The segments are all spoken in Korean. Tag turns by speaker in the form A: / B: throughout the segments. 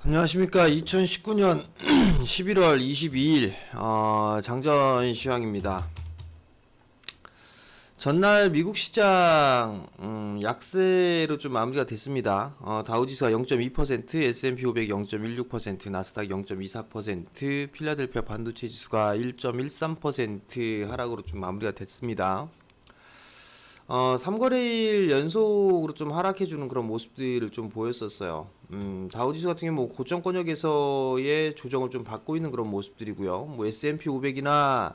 A: 안녕하십니까. 2019년 11월 22일 장전 시황입니다. 전날 미국 시장 약세로 좀 마무리가 됐습니다. 다우지수가 0.2%, S&P 500 0.16%, 나스닥 0.24%, 필라델피아 반도체 지수가 1.13% 하락으로 좀 마무리가 됐습니다. 3거래일 연속으로 좀 하락해주는 그런 모습들을 좀 보였었어요. 다우지수 같은 경우 뭐 고점권역에서의 조정을 좀 받고 있는 그런 모습들이고요. 뭐 S&P 500이나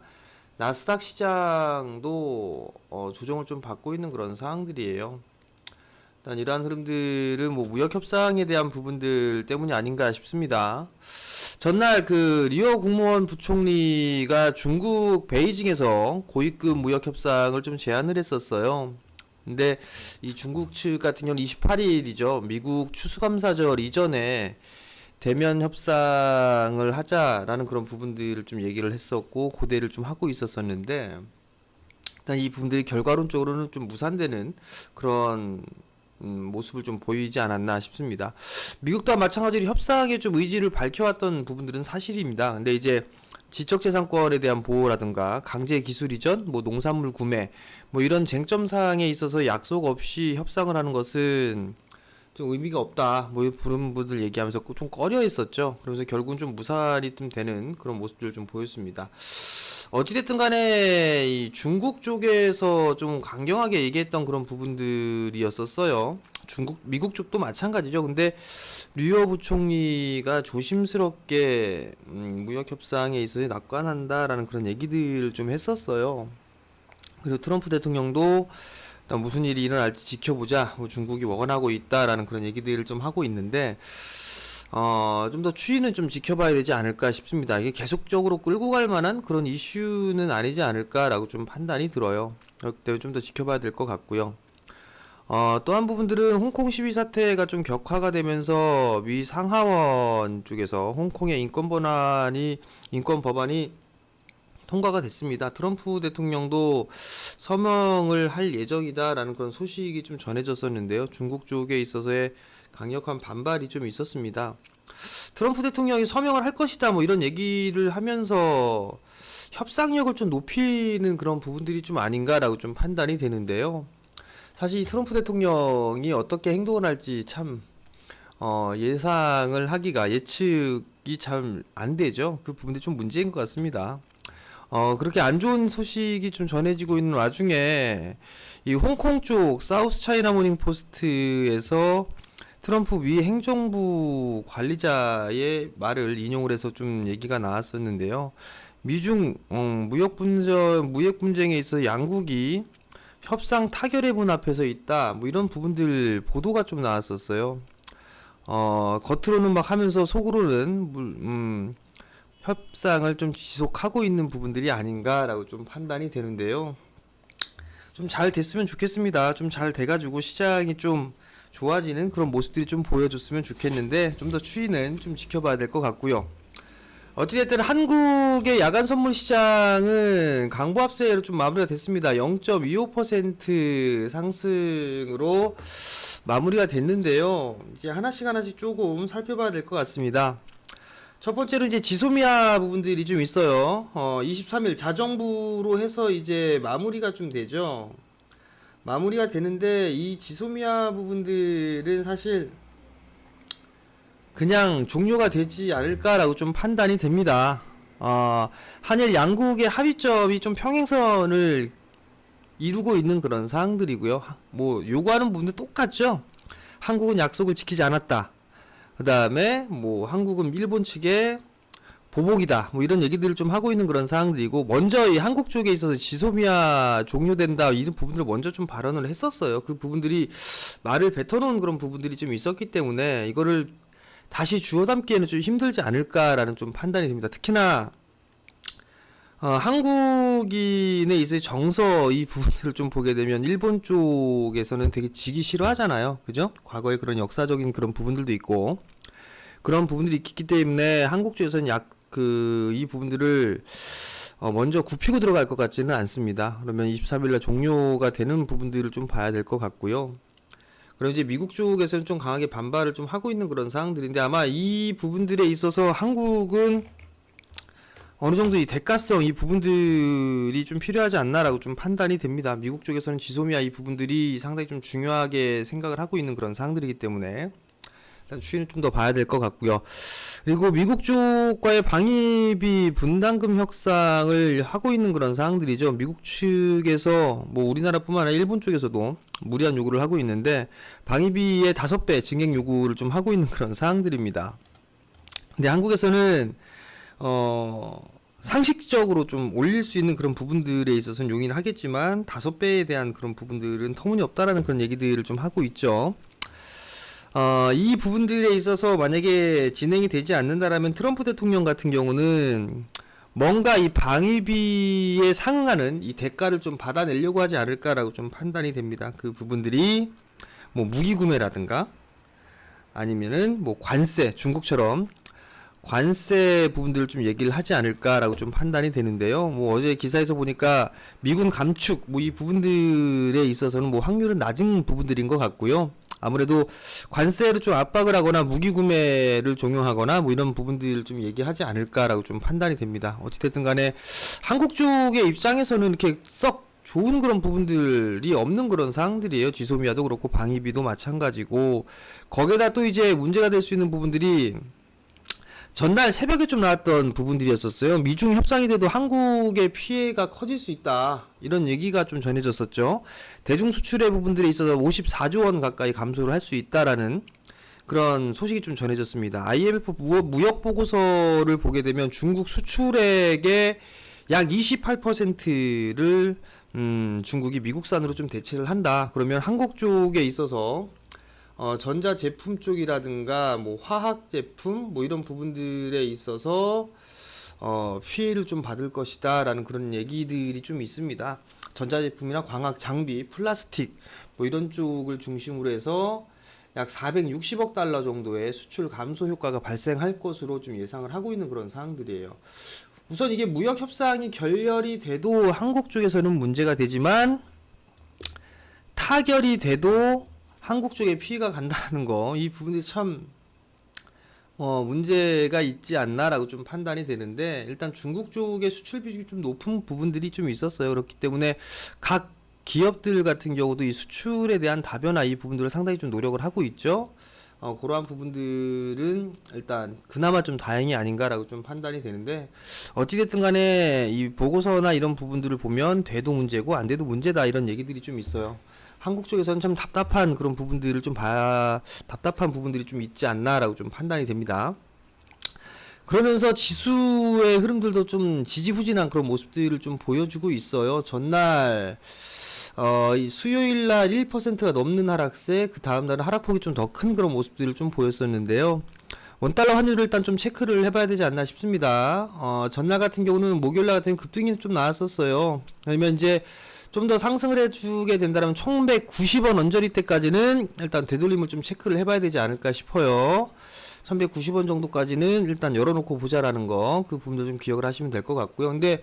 A: 나스닥 시장도 조정을 좀 받고 있는 그런 상황들이에요. 일단 이러한 흐름들은 뭐 무역 협상에 대한 부분들 때문이 아닌가 싶습니다. 전날 그 리오 국무원 부총리가 중국 베이징에서 고위급 무역 협상을 좀 제안을 했었어요. 근데 이 중국 측 같은 경우는 28일이죠. 미국 추수감사절 이전에 대면 협상을 하자라는 그런 부분들을 좀 얘기를 했었고 고대를 좀 하고 있었었는데 일단 이 부분들이 결과론적으로는 좀 무산되는 그런 모습을 좀 보이지 않았나 싶습니다. 미국도 마찬가지로 협상에 좀 의지를 밝혀왔던 부분들은 사실입니다. 근데 이제 지적재산권에 대한 보호라든가 강제 기술 이전, 뭐 농산물 구매, 뭐 이런 쟁점 사항에 있어서 약속 없이 협상을 하는 것은 좀 의미가 없다. 뭐 그런 분들 얘기하면서 좀 꺼려 했었죠. 그러면서 결국은 좀 무산이 좀 되는 그런 모습들을 좀 보였습니다. 어찌됐든 간에 이 중국 쪽에서 좀 강경하게 얘기했던 그런 부분들이었었어요. 미국 쪽도 마찬가지죠. 근데 류어 부총리가 조심스럽게 무역 협상에 있어서 낙관한다라는 그런 얘기들을 좀 했었어요. 그리고 트럼프 대통령도 일단 무슨 일이 일어날지 지켜보자. 뭐 중국이 원하고 있다라는 그런 얘기들을 좀 하고 있는데 좀 더 추이는 좀 지켜봐야 되지 않을까 싶습니다. 이게 계속적으로 끌고 갈 만한 그런 이슈는 아니지 않을까라고 좀 판단이 들어요. 그렇기 때문에 좀 더 지켜봐야 될 것 같고요. 또 한 부분들은 홍콩 시위 사태가 좀 격화가 되면서 미 상하원 쪽에서 홍콩의 인권 법안이 통과가 됐습니다. 트럼프 대통령도 서명을 할 예정이다라는 그런 소식이 좀 전해졌었는데요. 중국 쪽에 있어서의 강력한 반발이 좀 있었습니다. 트럼프 대통령이 서명을 할 것이다 뭐 이런 얘기를 하면서 협상력을 좀 높이는 그런 부분들이 좀 아닌가라고 좀 판단이 되는데요. 사실 이 트럼프 대통령이 어떻게 행동을 할지 참 예상을 하기가 예측이 잘 안 되죠. 그 부분들이 좀 문제인 것 같습니다. 그렇게 안 좋은 소식이 좀 전해지고 있는 와중에 이 홍콩 쪽 사우스 차이나 모닝 포스트에서 트럼프 미 행정부 관리자의 말을 인용을 해서 좀 얘기가 나왔었는데요. 미중 무역 분쟁에 있어 양국이 협상 타결의 문 앞에서 있다. 뭐 이런 부분들 보도가 좀 나왔었어요. 겉으로는 막 하면서 속으로는 협상을 좀 지속하고 있는 부분들이 아닌가라고 좀 판단이 되는데요. 좀 잘 됐으면 좋겠습니다. 좀 잘 돼가지고 시장이 좀 좋아지는 그런 모습들이 좀 보여줬으면 좋겠는데 좀 더 추이는 좀 지켜봐야 될 것 같고요. 어찌됐든 한국의 야간 선물 시장은 강보합세로 좀 마무리가 됐습니다. 0.25% 상승으로 마무리가 됐는데요. 이제 하나씩 조금 살펴봐야 될 것 같습니다. 첫 번째로 이제 지소미아 부분들이 좀 있어요. 23일 자정부로 해서 이제 마무리가 좀 되죠. 마무리가 되는데 이 지소미아 부분들은 사실 그냥 종료가 되지 않을까라고 좀 판단이 됩니다. 한일 양국의 합의점이 좀 평행선을 이루고 있는 그런 사항들이고요. 뭐 요구하는 부분도 똑같죠. 한국은 약속을 지키지 않았다. 그 다음에 뭐 한국은 일본 측에 보복이다. 뭐 이런 얘기들을 좀 하고 있는 그런 사항들이고 먼저 이 한국 쪽에 있어서 지소미아 종료된다 이런 부분들을 먼저 좀 발언을 했었어요. 그 부분들이 말을 뱉어놓은 그런 부분들이 좀 있었기 때문에 이거를 다시 주워 담기에는 좀 힘들지 않을까라는 좀 판단이 됩니다. 특히나 한국인에 있어서 정서 이 부분들을 좀 보게 되면 일본 쪽에서는 되게 지기 싫어하잖아요. 그죠? 과거에 그런 역사적인 그런 부분들도 있고 그런 부분들이 있기 때문에 한국 쪽에서는 이 부분들을 먼저 굽히고 들어갈 것 같지는 않습니다. 그러면 23일날 종료가 되는 부분들을 좀 봐야 될 것 같고요. 그럼 이제 미국 쪽에서는 좀 강하게 반발을 좀 하고 있는 그런 상황들인데, 아마 이 부분들에 있어서 한국은 어느 정도 이 대가성 이 부분들이 좀 필요하지 않나라고 좀 판단이 됩니다. 미국 쪽에서는 지소미아 이 부분들이 상당히 좀 중요하게 생각을 하고 있는 그런 사항들이기 때문에 일단 추이는 좀 더 봐야 될 것 같고요. 그리고 미국 쪽과의 방위비 분담금 협상을 하고 있는 그런 사항들이죠. 미국 측에서 뭐 우리나라뿐만 아니라 일본 쪽에서도 무리한 요구를 하고 있는데, 방위비의 5배 증액 요구를 좀 하고 있는 그런 사항들입니다. 근데 한국에서는 상식적으로 좀 올릴 수 있는 그런 부분들에 있어서는 용인을 하겠지만 5배에 대한 그런 부분들은 터무니없다라는 그런 얘기들을 좀 하고 있죠. 이 부분들에 있어서 만약에 진행이 되지 않는다라면 트럼프 대통령 같은 경우는 뭔가 이 방위비에 상응하는 이 대가를 좀 받아내려고 하지 않을까라고 좀 판단이 됩니다. 그 부분들이 뭐 무기 구매라든가 아니면은 뭐 관세, 중국처럼 관세 부분들을 좀 얘기를 하지 않을까라고 좀 판단이 되는데요. 뭐 어제 기사에서 보니까 미군 감축 뭐 이 부분들에 있어서는 뭐 확률은 낮은 부분들인 것 같고요. 아무래도 관세를 좀 압박을 하거나 무기 구매를 종용하거나 뭐 이런 부분들을 좀 얘기하지 않을까라고 좀 판단이 됩니다. 어찌됐든 간에 한국 쪽의 입장에서는 이렇게 썩 좋은 그런 부분들이 없는 그런 사항들이에요. 지소미아도 그렇고 방위비도 마찬가지고, 거기에다 또 이제 문제가 될 수 있는 부분들이 전날 새벽에 좀 나왔던 부분들이었었어요. 미중 협상이 돼도 한국의 피해가 커질 수 있다, 이런 얘기가 좀 전해졌었죠. 대중 수출의 부분들에 있어서 54조 원 가까이 감소를 할 수 있다라는 그런 소식이 좀 전해졌습니다. IMF 무역 보고서를 보게 되면 중국 수출액의 약 28%를 중국이 미국산으로 좀 대체를 한다. 그러면 한국 쪽에 있어서 전자 제품 쪽이라든가 뭐 화학 제품 뭐 이런 부분들에 있어서 피해를 좀 받을 것이다라는 그런 얘기들이 좀 있습니다. 전자 제품이나 광학 장비, 플라스틱 뭐 이런 쪽을 중심으로 해서 약 460억 달러 정도의 수출 감소 효과가 발생할 것으로 좀 예상을 하고 있는 그런 사항들이에요. 우선 이게 무역 협상이 결렬이 돼도 한국 쪽에서는 문제가 되지만, 타결이 돼도 한국 쪽에 피해가 간다는 거, 이 부분이 참 문제가 있지 않나라고 좀 판단이 되는데, 일단 중국 쪽의 수출 비중이 좀 높은 부분들이 좀 있었어요. 그렇기 때문에 각 기업들 같은 경우도 이 수출에 대한 다변화 이 부분들을 상당히 좀 노력을 하고 있죠. 그러한 부분들은 일단 그나마 좀 다행이 아닌가라고 좀 판단이 되는데, 어찌됐든 간에 이 보고서나 이런 부분들을 보면 돼도 문제고 안 돼도 문제다, 이런 얘기들이 좀 있어요. 한국 쪽에서는 참 답답한 그런 부분들을 좀 답답한 부분들이 좀 있지 않나라고 좀 판단이 됩니다. 그러면서 지수의 흐름들도 좀 지지부진한 그런 모습들을 좀 보여주고 있어요. 전날 이 수요일 날 1%가 넘는 하락세, 그 다음 날은 하락폭이 좀 더 큰 그런 모습들을 좀 보였었는데요. 원달러 환율을 일단 좀 체크를 해봐야 되지 않나 싶습니다. 전날 같은 경우는 목요일 날 같은 급등이 좀 나왔었어요. 그러면 이제 좀 더 상승을 해주게 된다면 1190원 언저리 때까지는 일단 되돌림을 좀 체크를 해봐야 되지 않을까 싶어요. 1190원 정도까지는 일단 열어놓고 보자라는 거, 그 부분도 좀 기억을 하시면 될 것 같고요. 근데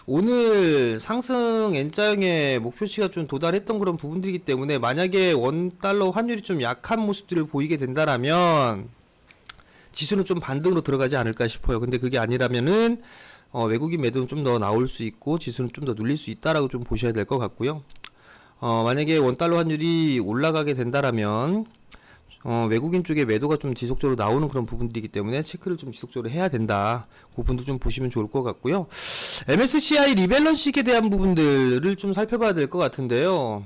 A: 오늘 상승 N자형의 목표치가 좀 도달했던 그런 부분들이기 때문에, 만약에 원달러 환율이 좀 약한 모습들을 보이게 된다라면 지수는 좀 반등으로 들어가지 않을까 싶어요. 근데 그게 아니라면은 외국인 매도는 좀 더 나올 수 있고 지수는 좀 더 눌릴 수 있다라고 좀 보셔야 될 것 같고요. 만약에 원달러 환율이 올라가게 된다라면 외국인 쪽에 매도가 좀 지속적으로 나오는 그런 부분들이기 때문에 체크를 좀 지속적으로 해야 된다. 그 부분도 좀 보시면 좋을 것 같고요. MSCI 리밸런싱에 대한 부분들을 좀 살펴봐야 될 것 같은데요.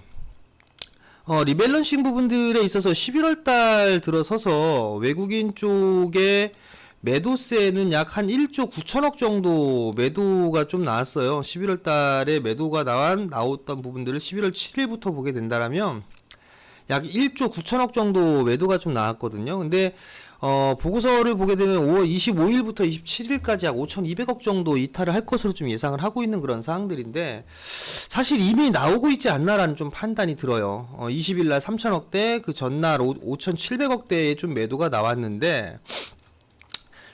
A: 리밸런싱 부분들에 있어서 11월 달 들어서서 외국인 쪽에 매도세는 약 한 1조 9천억 정도 매도가 좀 나왔어요. 11월 달에 매도가 나왔던 부분들을 11월 7일부터 보게 된다면 약 1조 9천억 정도 매도가 좀 나왔거든요. 근데 보고서를 보게 되면 5월 25일부터 27일까지 약 5,200억 정도 이탈을 할 것으로 좀 예상을 하고 있는 그런 사항들인데, 사실 이미 나오고 있지 않나라는 좀 판단이 들어요. 20일 날 3천억대, 그 전날 5,700억대의 좀 매도가 나왔는데,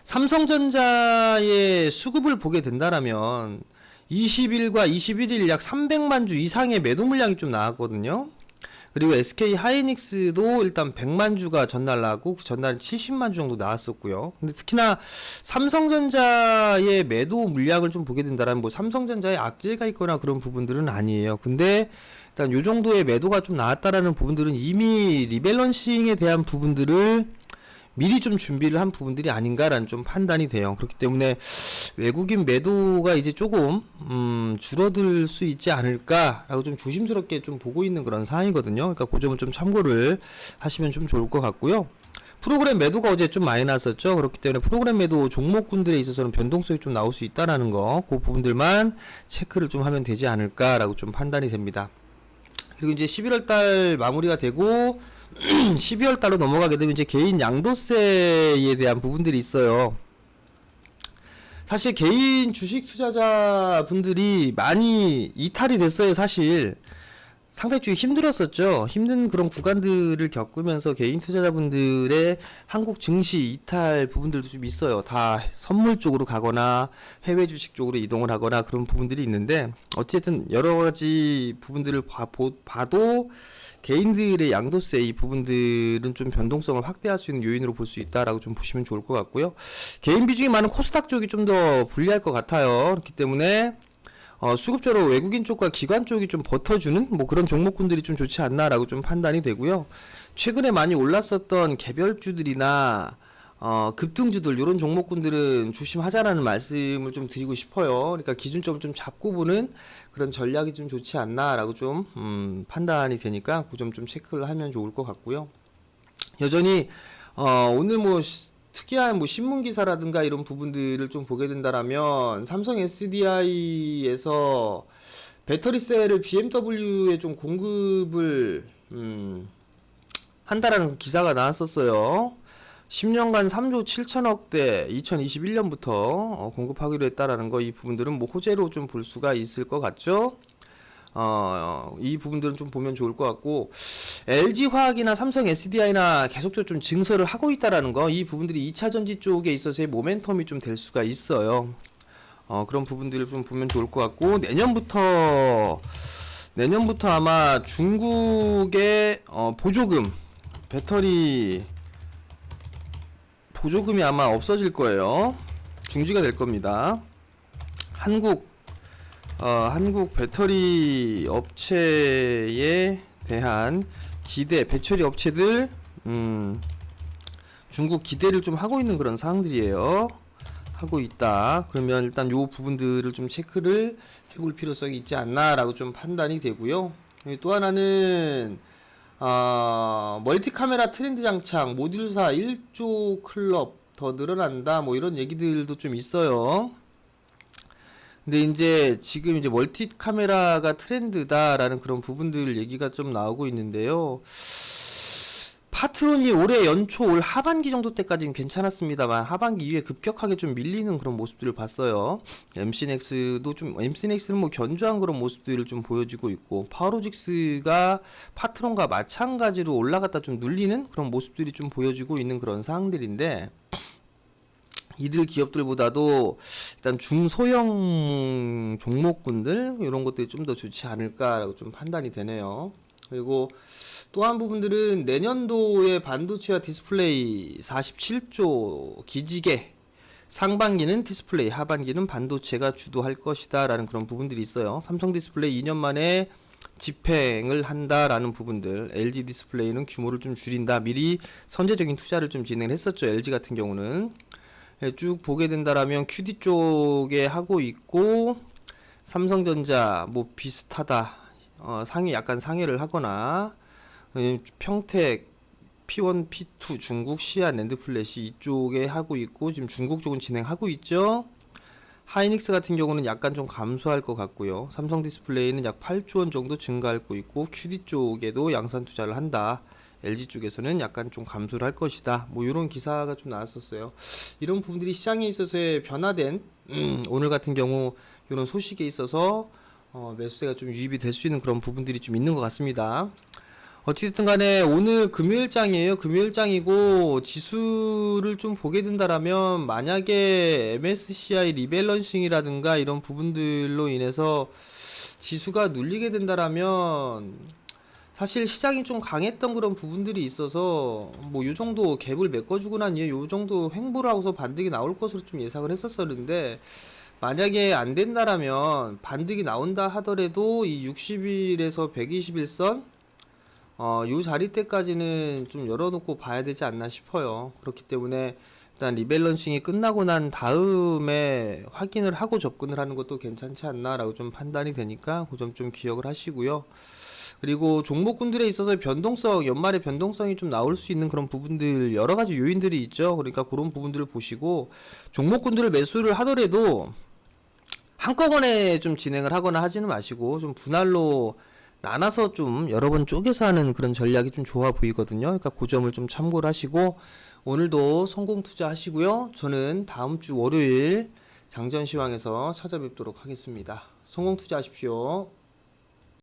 A: 삼성전자의 수급을 보게 된다라면 20일과 21일 약 300만 주 이상의 매도 물량이 좀 나왔거든요. 그리고 SK 하이닉스도 일단 100만 주가 전날 나왔고 그 전날 70만 주 정도 나왔었고요. 근데 특히나 삼성전자의 매도 물량을 좀 보게 된다면 뭐 삼성전자에 악재가 있거나 그런 부분들은 아니에요. 근데 일단 요 정도의 매도가 좀 나왔다라는 부분들은 이미 리밸런싱에 대한 부분들을 미리 좀 준비를 한 부분들이 아닌가라는 좀 판단이 돼요. 그렇기 때문에 외국인 매도가 이제 조금 줄어들 수 있지 않을까라고 좀 조심스럽게 좀 보고 있는 그런 상황이거든요. 그러니까 그 점은 좀 참고를 하시면 좀 좋을 것 같고요. 프로그램 매도가 어제 좀 많이 났었죠. 그렇기 때문에 프로그램 매도 종목군들에 있어서는 변동성이 좀 나올 수 있다라는 거, 그 부분들만 체크를 좀 하면 되지 않을까라고 좀 판단이 됩니다. 그리고 이제 11월 달 마무리가 되고 12월 달로 넘어가게 되면 이제 개인 양도세에 대한 부분들이 있어요. 사실 개인 주식 투자자분들이 많이 이탈이 됐어요. 사실 상당히 좀 힘들었었죠. 힘든 그런 구간들을 겪으면서 개인 투자자분들의 한국 증시 이탈 부분들도 좀 있어요. 다 선물 쪽으로 가거나 해외 주식 쪽으로 이동을 하거나 그런 부분들이 있는데 어쨌든 여러 가지 부분들을 봐도 개인들의 양도세 이 부분들은 좀 변동성을 확대할 수 있는 요인으로 볼 수 있다라고 좀 보시면 좋을 것 같고요. 개인 비중이 많은 코스닥 쪽이 좀 더 불리할 것 같아요. 그렇기 때문에 수급적으로 외국인 쪽과 기관 쪽이 좀 버텨주는 뭐 그런 종목군들이 좀 좋지 않나라고 좀 판단이 되고요. 최근에 많이 올랐었던 개별주들이나 급등주들 이런 종목군들은 조심하자라는 말씀을 좀 드리고 싶어요. 그러니까 기준점을 좀 잡고 보는 그런 전략이 좀 좋지 않나라고 좀 판단이 되니까 그 점 좀 체크를 하면 좋을 것 같고요. 여전히 오늘 뭐 특이한 뭐 신문 기사라든가 이런 부분들을 좀 보게 된다라면 삼성 SDI에서 배터리셀을 BMW에 좀 공급을 한다라는 그 기사가 나왔었어요. 10년간 3조 7천억대 2021년부터 공급하기로 했다라는 거, 이 부분들은 뭐 호재로 좀 볼 수가 있을 것 같죠. 이 부분들은 좀 보면 좋을 것 같고, LG화학이나 삼성 SDI나 계속적으로 좀 증설을 하고 있다라는 거, 이 부분들이 2차전지 쪽에 있어서의 모멘텀이 좀 될 수가 있어요. 그런 부분들을 좀 보면 좋을 것 같고, 내년부터 아마 중국의 보조금, 배터리 보조금이 아마 없어질 거예요. 중지가 될 겁니다. 한국 배터리 업체에 대한 기대, 배터리 업체들, 중국 기대를 좀 하고 있는 그런 상황들이에요. 하고 있다. 그러면 일단 요 부분들을 좀 체크를 해볼 필요성이 있지 않나라고 좀 판단이 되고요. 또 하나는, 멀티 카메라 트렌드 장착, 모듈사 1조 클럽 더 늘어난다. 뭐 이런 얘기들도 좀 있어요. 근데 이제 지금 이제 멀티 카메라가 트렌드다라는 그런 부분들 얘기가 좀 나오고 있는데요. 파트론이 올해 연초 올 하반기 정도 때까지는 괜찮았습니다만 하반기 이후에 급격하게 좀 밀리는 그런 모습들을 봤어요. MC넥스는 뭐 견조한 그런 모습들을 좀 보여주고 있고, 파워로직스가 파트론과 마찬가지로 올라갔다 좀 눌리는 그런 모습들이 좀 보여주고 있는 그런 상황들인데, 이들 기업들보다도 일단 중소형 종목군들 이런 것들이 좀 더 좋지 않을까라고 좀 판단이 되네요. 그리고 또 한 부분들은 내년도에 반도체와 디스플레이 47조 기지개, 상반기는 디스플레이, 하반기는 반도체가 주도할 것이다 라는 그런 부분들이 있어요. 삼성 디스플레이 2년 만에 집행을 한다라는 부분들, LG 디스플레이는 규모를 좀 줄인다, 미리 선제적인 투자를 좀 진행을 했었죠. LG 같은 경우는 쭉 보게 된다라면 QD 쪽에 하고 있고, 삼성전자 뭐 비슷하다, 약간 상회를 하거나, 평택 P1, P2 중국 시안 랜드 플래시 이쪽에 하고 있고, 지금 중국 쪽은 진행하고 있죠. 하이닉스 같은 경우는 약간 좀 감소할 것 같고요. 삼성 디스플레이는 약 8조 원 정도 증가할 거 있고, QD 쪽에도 양산 투자를 한다. LG 쪽에서는 약간 좀 감소를 할 것이다. 뭐 이런 기사가 좀 나왔었어요. 이런 부분들이 시장에 있어서의 변화된 오늘 같은 경우 이런 소식에 있어서 매수세가 좀 유입이 될 수 있는 그런 부분들이 좀 있는 것 같습니다. 어찌됐든 간에 오늘 금요일장이에요. 금요일장이고 지수를 좀 보게 된다라면, 만약에 MSCI 리밸런싱이라든가 이런 부분들로 인해서 지수가 눌리게 된다라면 사실 시장이 좀 강했던 그런 부분들이 있어서 뭐 요 정도 갭을 메꿔주고 난 이후에 요 정도 횡보를 하고서 반등이 나올 것으로 좀 예상을 했었었는데, 만약에 안 된다라면 반등이 나온다 하더라도 이 60일에서 121선 요 자리 때까지는 좀 열어놓고 봐야 되지 않나 싶어요. 그렇기 때문에 일단 리밸런싱이 끝나고 난 다음에 확인을 하고 접근을 하는 것도 괜찮지 않나라고 좀 판단이 되니까 그 점 좀 기억을 하시고요. 그리고 종목군들에 있어서 변동성, 연말에 변동성이 좀 나올 수 있는 그런 부분들, 여러 가지 요인들이 있죠. 그러니까 그런 부분들을 보시고 종목군들을 매수를 하더라도 한꺼번에 좀 진행을 하거나 하지는 마시고 좀 분할로 나눠서 좀 여러 번 쪼개서 하는 그런 전략이 좀 좋아 보이거든요. 그러니까 그 점을 좀 참고를 하시고 오늘도 성공 투자하시고요. 저는 다음 주 월요일 장전시황에서 찾아뵙도록 하겠습니다. 성공 투자하십시오.